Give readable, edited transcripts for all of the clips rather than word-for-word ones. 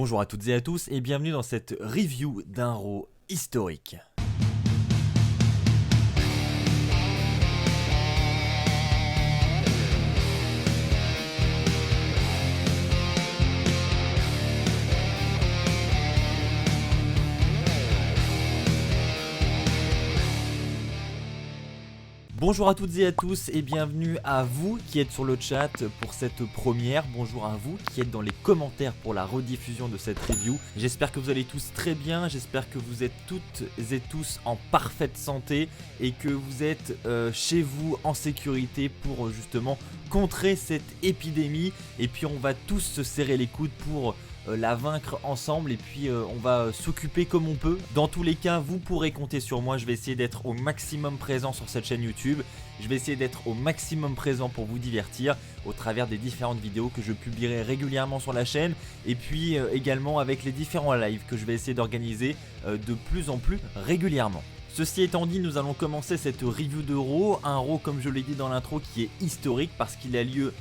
Bonjour à toutes et à tous et bienvenue dans cette review d'un Raw historique. Bonjour à toutes et à tous et bienvenue à vous qui êtes sur le chat pour cette première. Bonjour à vous qui êtes dans les commentaires pour la rediffusion de cette review. J'espère que vous allez tous très bien, j'espère que vous êtes toutes et tous en parfaite santé et que vous êtes chez vous en sécurité pour justement contrer cette épidémie. Et puis on va tous se serrer les coudes pour la vaincre ensemble et puis on va s'occuper comme on peut. Dans tous les cas, vous pourrez compter sur moi. Je vais essayer d'être au maximum présent sur cette chaîne YouTube. Je vais essayer d'être au maximum présent pour vous divertir au travers des différentes vidéos que je publierai régulièrement sur la chaîne et puis également avec les différents lives que je vais essayer d'organiser de plus en plus régulièrement. Ceci étant dit, nous allons commencer cette review de Raw, un Raw comme je l'ai dit dans l'intro qui est historique parce qu'il a lieu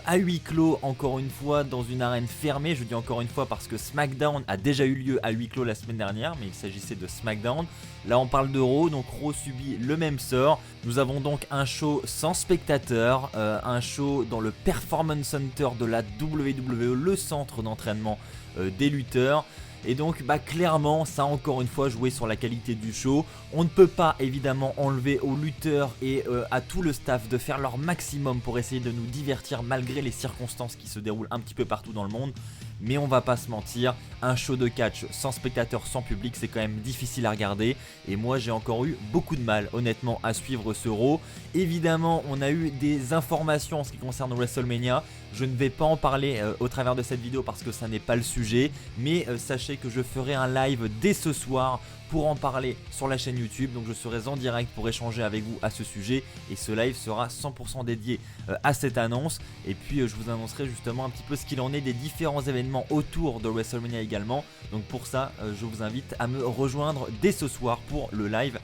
à huis clos encore une fois dans une arène fermée. Je dis encore une fois parce que SmackDown a déjà eu lieu à huis clos la semaine dernière, mais il s'agissait de SmackDown. Là on parle de Raw, donc Raw subit le même sort. Nous avons donc un show sans spectateurs, un show dans le Performance Center de la WWE, le centre d'entraînement des lutteurs. Et donc clairement ça a encore une fois joué sur la qualité du show. On ne peut pas évidemment enlever aux lutteurs et à tout le staff de faire leur maximum pour essayer de nous divertir malgré les circonstances qui se déroulent un petit peu partout dans le monde. Mais on va pas se mentir, un show de catch sans spectateurs, sans public, c'est quand même difficile à regarder. Et moi j'ai encore eu beaucoup de mal honnêtement à suivre ce Raw. Évidemment on a eu des informations en ce qui concerne WrestleMania. Je ne vais pas en parler au travers de cette vidéo parce que ça n'est pas le sujet. Mais sachez que je ferai un live dès ce soir pour en parler sur la chaîne YouTube. Donc je serai en direct pour échanger avec vous à ce sujet. Et ce live sera 100% dédié à cette annonce. Et puis je vous annoncerai justement un petit peu ce qu'il en est des différents événements autour de WrestleMania également. Donc pour ça je vous invite à me rejoindre dès ce soir pour le live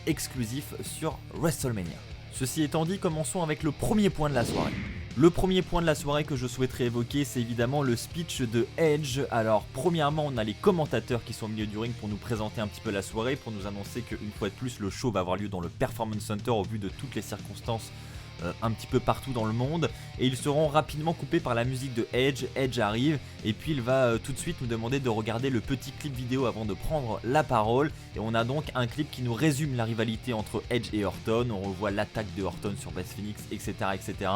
exclusif sur WrestleMania. Ceci étant dit, commençons avec le premier point de la soirée. Le premier point de la soirée que je souhaiterais évoquer, c'est évidemment le speech de Edge. Alors premièrement, on a les commentateurs qui sont au milieu du ring pour nous présenter un petit peu la soirée, pour nous annoncer qu'une fois de plus le show va avoir lieu dans le Performance Center au vu de toutes les circonstances un petit peu partout dans le monde. Et ils seront rapidement coupés par la musique de Edge. Edge arrive et puis il va tout de suite nous demander de regarder le petit clip vidéo avant de prendre la parole. Et on a donc un clip qui nous résume la rivalité entre Edge et Orton. On revoit l'attaque de Orton sur Beth Phoenix, etc., etc.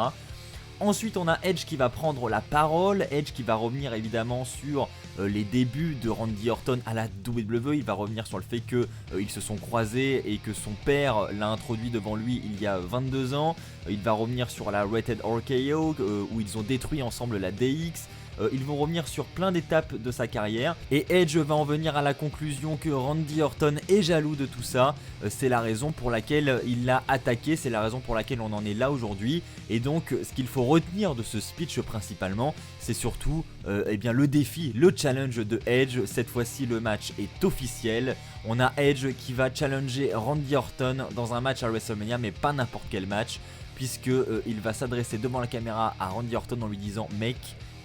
Ensuite on a Edge qui va prendre la parole, Edge qui va revenir évidemment sur les débuts de Randy Orton à la WWE. Il va revenir sur le fait qu'ils se sont croisés et que son père l'a introduit devant lui il y a 22 ans. Il va revenir sur la Rated RKO où ils ont détruit ensemble la DX. Ils vont revenir sur plein d'étapes de sa carrière et Edge va en venir à la conclusion que Randy Orton est jaloux de tout ça. C'est la raison pour laquelle il l'a attaqué, c'est la raison pour laquelle on en est là aujourd'hui. Et donc ce qu'il faut retenir de ce speech principalement, c'est surtout le défi, le challenge de Edge. Cette fois-ci le match est officiel. On a Edge qui va challenger Randy Orton dans un match à WrestleMania, mais pas n'importe quel match, puisque il va s'adresser devant la caméra à Randy Orton en lui disant « Mec,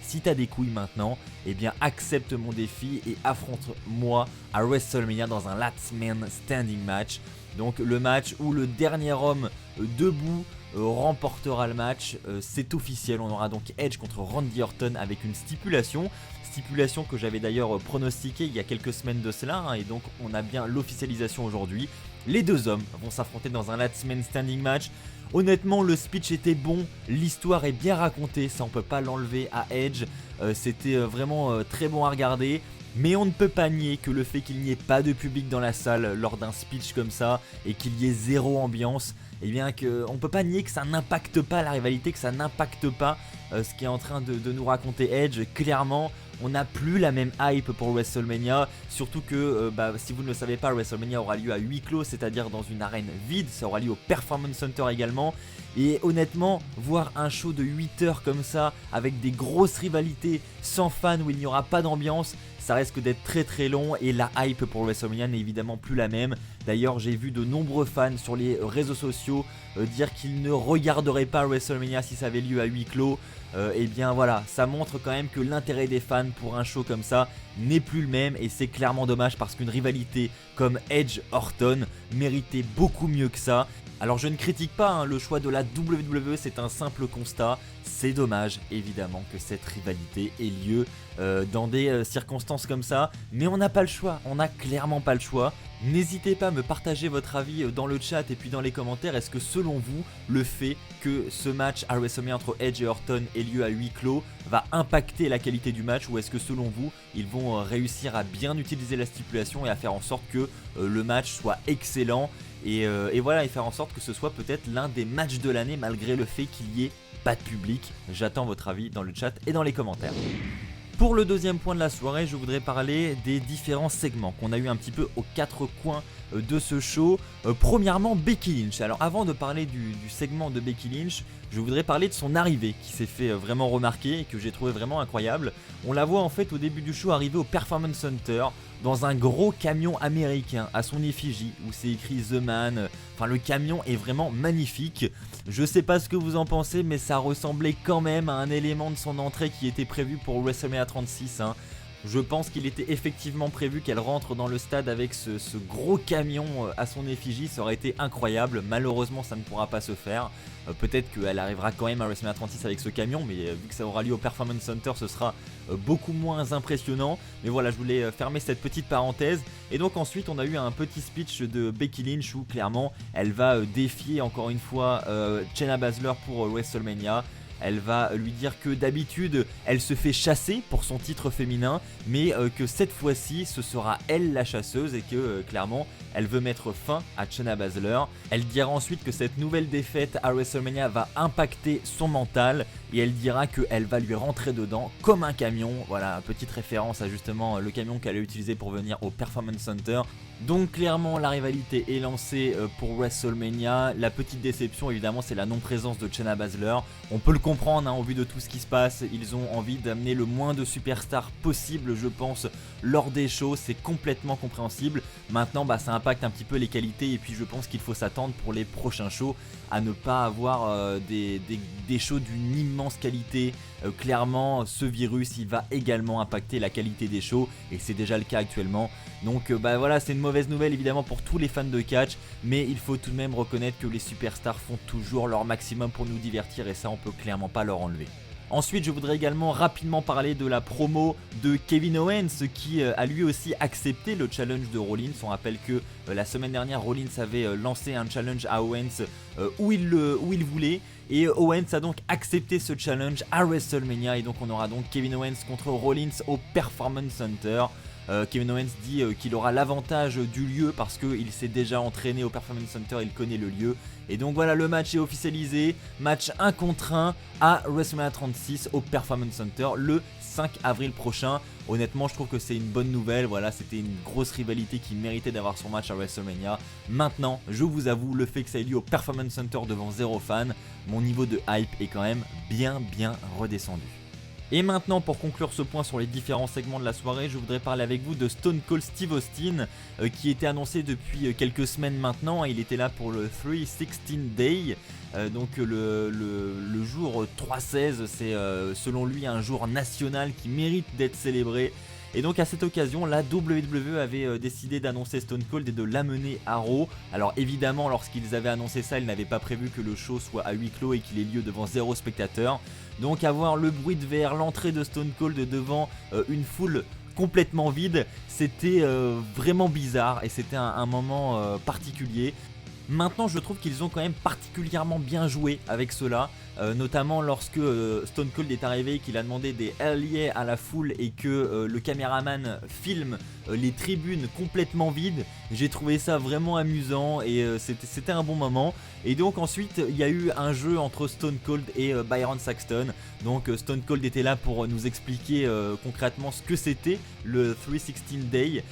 si t'as des couilles maintenant, eh bien accepte mon défi et affronte-moi à WrestleMania dans un Last Man Standing match ». Donc le match où le dernier homme debout remportera le match, c'est officiel. On aura donc Edge contre Randy Orton avec une stipulation que j'avais d'ailleurs pronostiquée il y a quelques semaines de cela, et donc on a bien l'officialisation aujourd'hui. Les deux hommes vont s'affronter dans un Last Man Standing match. Honnêtement le speech était bon, l'histoire est bien racontée, ça on peut pas l'enlever à Edge, c'était vraiment très bon à regarder. Mais on ne peut pas nier que le fait qu'il n'y ait pas de public dans la salle lors d'un speech comme ça et qu'il y ait zéro ambiance, eh bien on ne peut pas nier que ça n'impacte pas la rivalité, que ça n'impacte pas ce qui est en train de nous raconter Edge. Clairement on n'a plus la même hype pour WrestleMania, surtout que si vous ne le savez pas, WrestleMania aura lieu à huis clos, c'est-à-dire dans une arène vide, ça aura lieu au Performance Center également. Et honnêtement, voir un show de 8 heures comme ça, avec des grosses rivalités, sans fans, où il n'y aura pas d'ambiance, ça risque d'être très très long et la hype pour WrestleMania n'est évidemment plus la même. D'ailleurs j'ai vu de nombreux fans sur les réseaux sociaux dire qu'ils ne regarderaient pas WrestleMania si ça avait lieu à huis clos. Et bien voilà, ça montre quand même que l'intérêt des fans pour un show comme ça n'est plus le même et c'est clairement dommage parce qu'une rivalité comme Edge-Orton méritait beaucoup mieux que ça. Alors je ne critique pas le choix de la WWE, c'est un simple constat. C'est dommage évidemment que cette rivalité ait lieu dans des circonstances comme ça, mais on n'a pas le choix, on n'a clairement pas le choix. N'hésitez pas à me partager votre avis dans le chat et puis dans les commentaires. Est-ce que selon vous, le fait que ce match à WrestleMania entre Edge et Orton ait lieu à huis clos va impacter la qualité du match, ou est-ce que selon vous, ils vont réussir à bien utiliser la stipulation et à faire en sorte que le match soit excellent et voilà, et faire en sorte que ce soit peut-être l'un des matchs de l'année malgré le fait qu'il y ait pas de public. J'attends votre avis dans le chat et dans les commentaires. Pour le deuxième point de la soirée, je voudrais parler des différents segments qu'on a eu un petit peu aux quatre coins de ce show. Premièrement, Becky Lynch. Alors avant de parler du segment de Becky Lynch, je voudrais parler de son arrivée qui s'est fait vraiment remarquer et que j'ai trouvé vraiment incroyable. On la voit en fait au début du show arriver au Performance Center dans un gros camion américain à son effigie où c'est écrit The Man. Enfin, le camion est vraiment magnifique. Je sais pas ce que vous en pensez, mais ça ressemblait quand même à un élément de son entrée qui était prévu pour WrestleMania 36. Je pense qu'il était effectivement prévu qu'elle rentre dans le stade avec ce gros camion à son effigie. Ça aurait été incroyable. Malheureusement, ça ne pourra pas se faire. Peut-être qu'elle arrivera quand même à WrestleMania 36 avec ce camion, mais vu que ça aura lieu au Performance Center, ce sera beaucoup moins impressionnant. Mais voilà, je voulais fermer cette petite parenthèse. Et donc ensuite, on a eu un petit speech de Becky Lynch où clairement, elle va défier encore une fois Shayna Baszler pour WrestleMania. Elle va lui dire que d'habitude elle se fait chasser pour son titre féminin, mais que cette fois-ci ce sera elle la chasseuse et que clairement elle veut mettre fin à Shayna Baszler. Elle dira ensuite que cette nouvelle défaite à WrestleMania va impacter son mental et elle dira qu'elle va lui rentrer dedans comme un camion. Voilà, petite référence à justement le camion qu'elle a utilisé pour venir au Performance Center. Donc clairement la rivalité est lancée pour WrestleMania. La petite déception évidemment c'est la non-présence de Shayna Baszler. On peut le comprendre au vu de tout ce qui se passe. Ils ont envie d'amener le moins de superstars possible je pense lors des shows. C'est complètement compréhensible. Maintenant ça impacte un petit peu les qualités et puis je pense qu'il faut s'attendre pour les prochains shows à ne pas avoir des shows d'une immense qualité. Clairement ce virus il va également impacter la qualité des shows et c'est déjà le cas actuellement. Donc voilà, c'est une mauvaise nouvelle évidemment pour tous les fans de catch, mais il faut tout de même reconnaître que les superstars font toujours leur maximum pour nous divertir et ça on peut clairement pas leur enlever. Ensuite je voudrais également rapidement parler de la promo de Kevin Owens qui a lui aussi accepté le challenge de Rollins. On rappelle que la semaine dernière Rollins avait lancé un challenge à Owens où il voulait. Et Owens a donc accepté ce challenge à WrestleMania et donc on aura donc Kevin Owens contre Rollins au Performance Center. Kevin Owens dit qu'il aura l'avantage du lieu parce qu'il s'est déjà entraîné au Performance Center, il connaît le lieu. Et donc voilà, le match est officialisé, match 1 contre 1 à WrestleMania 36 au Performance Center le 5 avril prochain. Honnêtement je trouve que c'est une bonne nouvelle, voilà, c'était une grosse rivalité qui méritait d'avoir son match à WrestleMania. Maintenant je vous avoue, le fait que ça ait lieu au Performance Center devant 0 fans, mon niveau de hype est quand même bien redescendu. Et maintenant pour conclure ce point sur les différents segments de la soirée, je voudrais parler avec vous de Stone Cold Steve Austin qui était annoncé depuis quelques semaines maintenant. Il était là pour le 316 Day, donc le jour 316, c'est selon lui un jour national qui mérite d'être célébré. Et donc à cette occasion, la WWE avait décidé d'annoncer Stone Cold et de l'amener à Raw. Alors évidemment, lorsqu'ils avaient annoncé ça, ils n'avaient pas prévu que le show soit à huis clos et qu'il ait lieu devant 0 spectateurs. Donc avoir le bruit de verre, l'entrée de Stone Cold devant une foule complètement vide, c'était vraiment bizarre et c'était un moment particulier. Maintenant je trouve qu'ils ont quand même particulièrement bien joué avec cela, notamment lorsque Stone Cold est arrivé et qu'il a demandé des Hell yeah à la foule et que le caméraman filme les tribunes complètement vides. J'ai trouvé ça vraiment amusant et c'était un bon moment. Et donc ensuite il y a eu un jeu entre Stone Cold et Byron Saxton. Donc Stone Cold était là pour nous expliquer concrètement ce que c'était le 316 Day.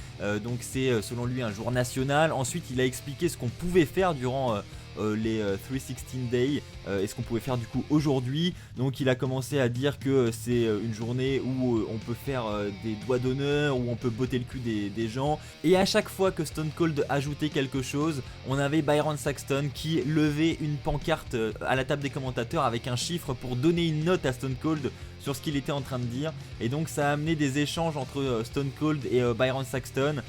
Donc c'est selon lui un jour national. Ensuite il a expliqué ce qu'on pouvait faire durant les 316 Days et ce qu'on pouvait faire du coup aujourd'hui. Donc il a commencé à dire que c'est une journée où on peut faire des doigts d'honneur, où on peut botter le cul des gens. Et à chaque fois que Stone Cold ajoutait quelque chose, on avait Byron Saxton qui levait une pancarte à la table des commentateurs avec un chiffre pour donner une note à Stone Cold sur ce qu'il était en train de dire. Et donc ça a amené des échanges entre Stone Cold et Byron Saxton,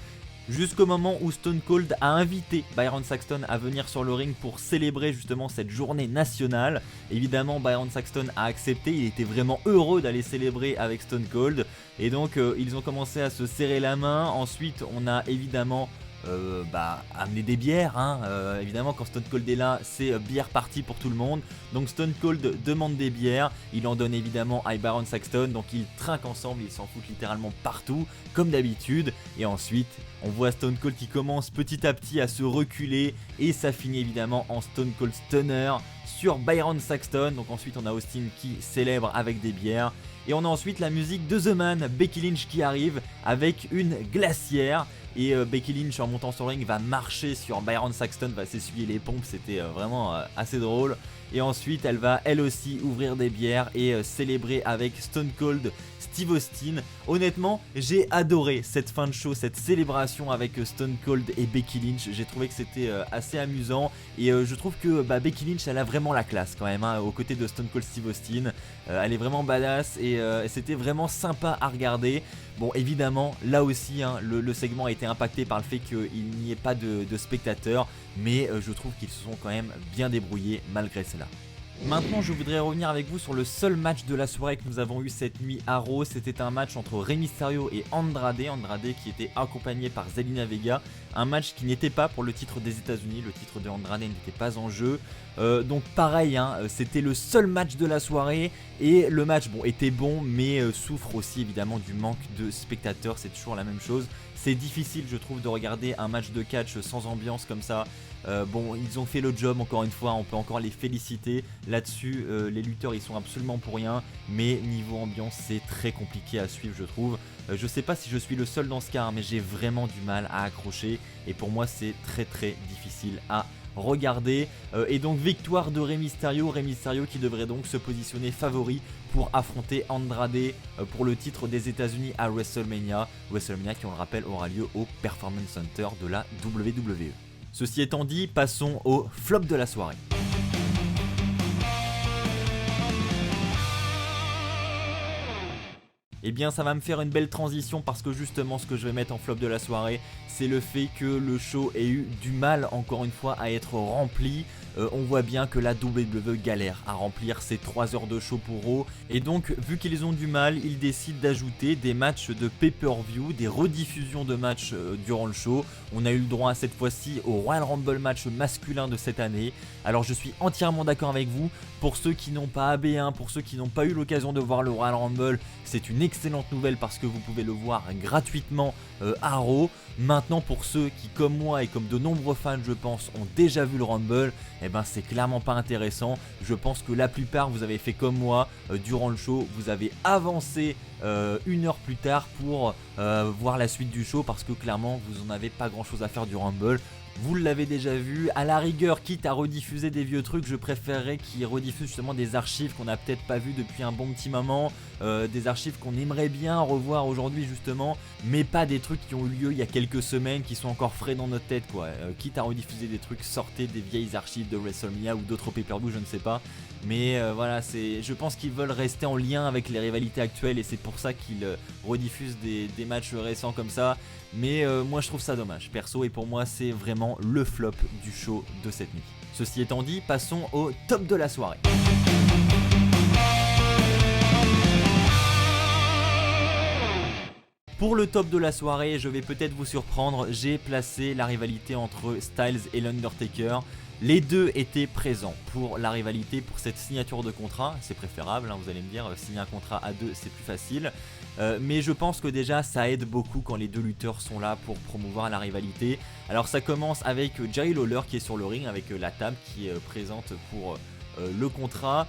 jusqu'au moment où Stone Cold a invité Byron Saxton à venir sur le ring pour célébrer justement cette journée nationale. Évidemment Byron Saxton a accepté, il était vraiment heureux d'aller célébrer avec Stone Cold. Et donc ils ont commencé à se serrer la main. Ensuite on a évidemment amener des bières, évidemment quand Stone Cold est là c'est bière party pour tout le monde. Donc Stone Cold demande des bières, il en donne évidemment à Byron Saxton, donc ils trinquent ensemble, ils s'en foutent littéralement partout comme d'habitude. Et ensuite on voit Stone Cold qui commence petit à petit à se reculer et ça finit évidemment en Stone Cold Stunner sur Byron Saxton. Donc ensuite on a Austin qui célèbre avec des bières. Et on a ensuite la musique de The Man, Becky Lynch qui arrive avec une glacière. Et Becky Lynch en montant sur le ring va marcher sur Byron Saxton, va s'essuyer les pompes, c'était vraiment assez drôle. Et ensuite elle va elle aussi ouvrir des bières et célébrer avec Stone Cold Steve Austin. Honnêtement j'ai adoré cette fin de show, cette célébration avec Stone Cold et Becky Lynch. J'ai trouvé que c'était assez amusant. Et je trouve que Becky Lynch elle a vraiment la classe quand même aux côtés de Stone Cold Steve Austin. Elle est vraiment badass et c'était vraiment sympa à regarder. Bon évidemment là aussi le segment a été impacté par le fait qu'il n'y ait pas de spectateurs, mais je trouve qu'ils se sont quand même bien débrouillés malgré cela. Maintenant je voudrais revenir avec vous sur le seul match de la soirée que nous avons eu cette nuit à Raw. C'était un match entre Rey Mysterio et Andrade qui était accompagné par Zelina Vega. Un match qui n'était pas pour le titre des États-Unis, le titre de Andrade n'était pas en jeu. Donc pareil, c'était le seul match de la soirée et le match était bon mais souffre aussi évidemment du manque de spectateurs, c'est toujours la même chose. C'est difficile je trouve de regarder un match de catch sans ambiance comme ça. Ils ont fait le job encore une fois, on peut encore les féliciter là-dessus. Les lutteurs ils sont absolument pour rien, mais niveau ambiance c'est très compliqué à suivre je trouve. Je sais pas si je suis le seul dans ce cas, mais j'ai vraiment du mal à accrocher et pour moi c'est très difficile à regarder. Et donc victoire de Rey Mysterio qui devrait donc se positionner favori pour affronter Andrade pour le titre des États-Unis à WrestleMania qui on le rappelle aura lieu au Performance Center de la WWE. Ceci étant dit, passons au flop de la soirée. Et bien ça va me faire une belle transition parce que justement ce que je vais mettre en flop de la soirée c'est le fait que le show ait eu du mal encore une fois à être rempli. On voit bien que la WWE galère à remplir ces 3 heures de show pour Raw. Et donc vu qu'ils ont du mal, ils décident d'ajouter des matchs de pay-per-view, des rediffusions de matchs durant le show. On a eu le droit cette fois-ci au Royal Rumble match masculin de cette année. Alors je suis entièrement d'accord avec vous, pour ceux qui n'ont pas AB1, pour ceux qui n'ont pas eu l'occasion de voir le Royal Rumble, c'est une excellente nouvelle parce que vous pouvez le voir gratuitement à Raw. Maintenant pour ceux qui comme moi et comme de nombreux fans je pense ont déjà vu le Rumble, c'est clairement pas intéressant. Je pense que la plupart vous avez fait comme moi durant le show, vous avez avancé 1 heure plus tard pour voir la suite du show parce que clairement vous en avez pas grand chose à faire du Rumble. Vous l'avez déjà vu, à la rigueur, quitte à rediffuser des vieux trucs, je préférerais qu'ils rediffusent justement des archives qu'on n'a peut-être pas vues depuis un bon petit moment, des archives qu'on aimerait bien revoir aujourd'hui justement, mais pas des trucs qui ont eu lieu il y a quelques semaines, qui sont encore frais dans notre tête quoi. Quitte à rediffuser des trucs, sortez des vieilles archives de WrestleMania ou d'autres pay-per-view, je ne sais pas. Mais voilà, je pense qu'ils veulent rester en lien avec les rivalités actuelles et c'est pour ça qu'ils rediffusent des matchs récents comme ça. Mais moi je trouve ça dommage perso et pour moi c'est vraiment le flop du show de cette nuit. Ceci étant dit, passons au top de la soirée. Pour le top de la soirée, je vais peut-être vous surprendre, j'ai placé la rivalité entre Styles et l'Undertaker. Les deux étaient présents pour la rivalité, pour cette signature de contrat. C'est préférable, vous allez me dire, signer un contrat à deux c'est plus facile. Mais je pense que déjà ça aide beaucoup quand les deux lutteurs sont là pour promouvoir la rivalité. Alors ça commence avec Jerry Lawler qui est sur le ring avec la table qui est présente pour le contrat.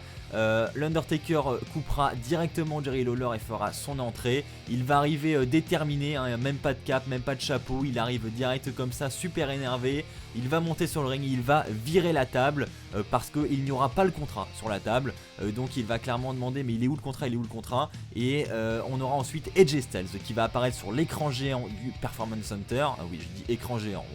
L'Undertaker coupera directement Jerry Lawler et fera son entrée. Il va arriver déterminé, hein, même pas de cap, même pas de chapeau, il arrive direct comme ça, super énervé. Il va monter sur le ring, il va virer la table parce qu'il n'y aura pas le contrat sur la table. Donc il va clairement demander mais il est où le contrat, il est où le contrat. Et on aura ensuite AJ Styles qui va apparaître sur l'écran géant du Performance Center. Oui, je dis écran géant,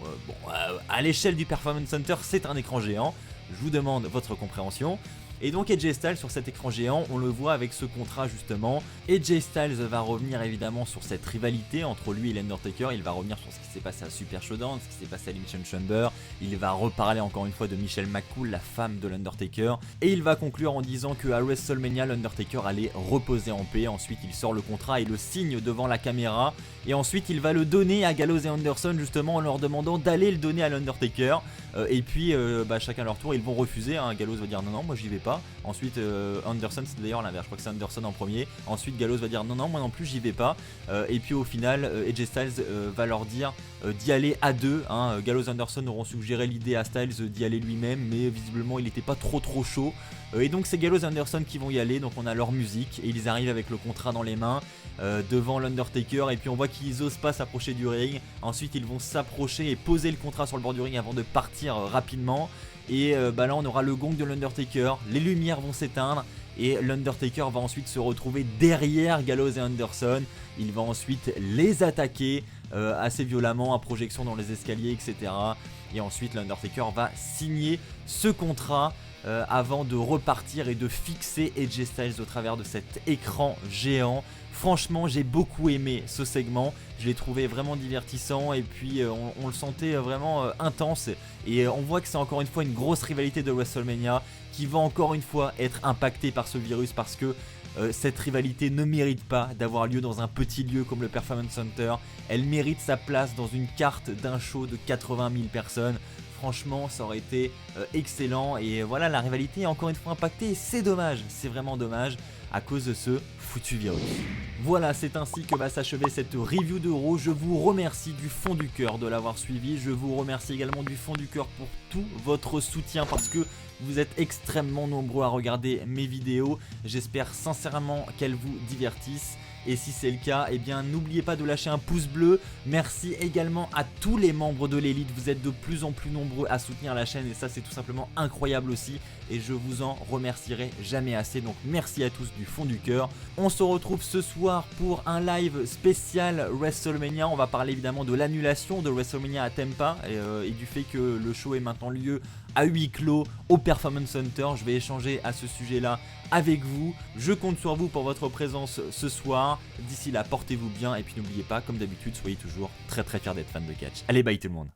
à l'échelle du Performance Center c'est un écran géant. Je vous demande votre compréhension. Et donc AJ Styles sur cet écran géant, on le voit avec ce contrat justement. AJ Styles va revenir évidemment sur cette rivalité entre lui et l'Undertaker. Il va revenir sur ce qui s'est passé à Super Showdown, ce qui s'est passé à Elimination Chamber. Il va reparler encore une fois de Michelle McCool, la femme de l'Undertaker. Et il va conclure en disant qu'à WrestleMania, l'Undertaker allait reposer en paix. Ensuite il sort le contrat et le signe devant la caméra. Et ensuite il va le donner à Gallows et Anderson justement en leur demandant d'aller le donner à l'Undertaker. Et puis chacun leur tour ils vont refuser, hein. Gallows va dire non moi j'y vais pas. Ensuite Anderson, c'est d'ailleurs l'inverse, je crois que c'est Anderson en premier. Ensuite Gallows va dire non moi non plus j'y vais pas. Et puis au final AJ Styles va leur dire d'y aller à deux, hein. Gallows et Anderson auront suggéré l'idée à Styles d'y aller lui-même, mais visiblement il n'était pas trop chaud. Et donc c'est Gallows et Anderson qui vont y aller, donc on a leur musique et ils arrivent avec le contrat dans les mains devant l'Undertaker. Et puis on voit qu'ils osent pas s'approcher du ring. Ensuite ils vont s'approcher et poser le contrat sur le bord du ring avant de partir rapidement. Et là on aura le gong de l'Undertaker, les lumières vont s'éteindre et l'Undertaker va ensuite se retrouver derrière Gallows et Anderson. Il va ensuite les attaquer assez violemment à projection dans les escaliers, etc. Et ensuite l'Undertaker va signer ce contrat avant de repartir et de fixer AJ Styles au travers de cet écran géant. Franchement j'ai beaucoup aimé ce segment, je l'ai trouvé vraiment divertissant et puis on le sentait vraiment intense. Et on voit que c'est encore une fois une grosse rivalité de WrestleMania qui va encore une fois être impactée par ce virus parce que cette rivalité ne mérite pas d'avoir lieu dans un petit lieu comme le Performance Center. Elle mérite sa place dans une carte d'un show de 80 000 personnes. Franchement ça aurait été excellent et voilà, la rivalité est encore une fois impactée et c'est dommage, c'est vraiment dommage à cause de ce foutu virus. Voilà, c'est ainsi que va s'achever cette review de Raw. Je vous remercie du fond du cœur de l'avoir suivi. Je vous remercie également du fond du cœur pour tout votre soutien parce que vous êtes extrêmement nombreux à regarder mes vidéos. J'espère sincèrement qu'elles vous divertissent. Et si c'est le cas, eh bien n'oubliez pas de lâcher un pouce bleu. Merci également à tous les membres de l'élite. Vous êtes de plus en plus nombreux à soutenir la chaîne et ça c'est tout simplement incroyable aussi. Et je vous en remercierai jamais assez. Donc merci à tous du fond du cœur. On se retrouve ce soir pour un live spécial WrestleMania. On va parler évidemment de l'annulation de WrestleMania à Tampa et du fait que le show est maintenant lieu à huis clos au Performance Center. Je vais échanger à ce sujet là avec vous. Je compte sur vous pour votre présence ce soir. D'ici là, portez-vous bien et puis n'oubliez pas, comme d'habitude, soyez toujours très fiers d'être fan de catch. Allez, bye tout le monde.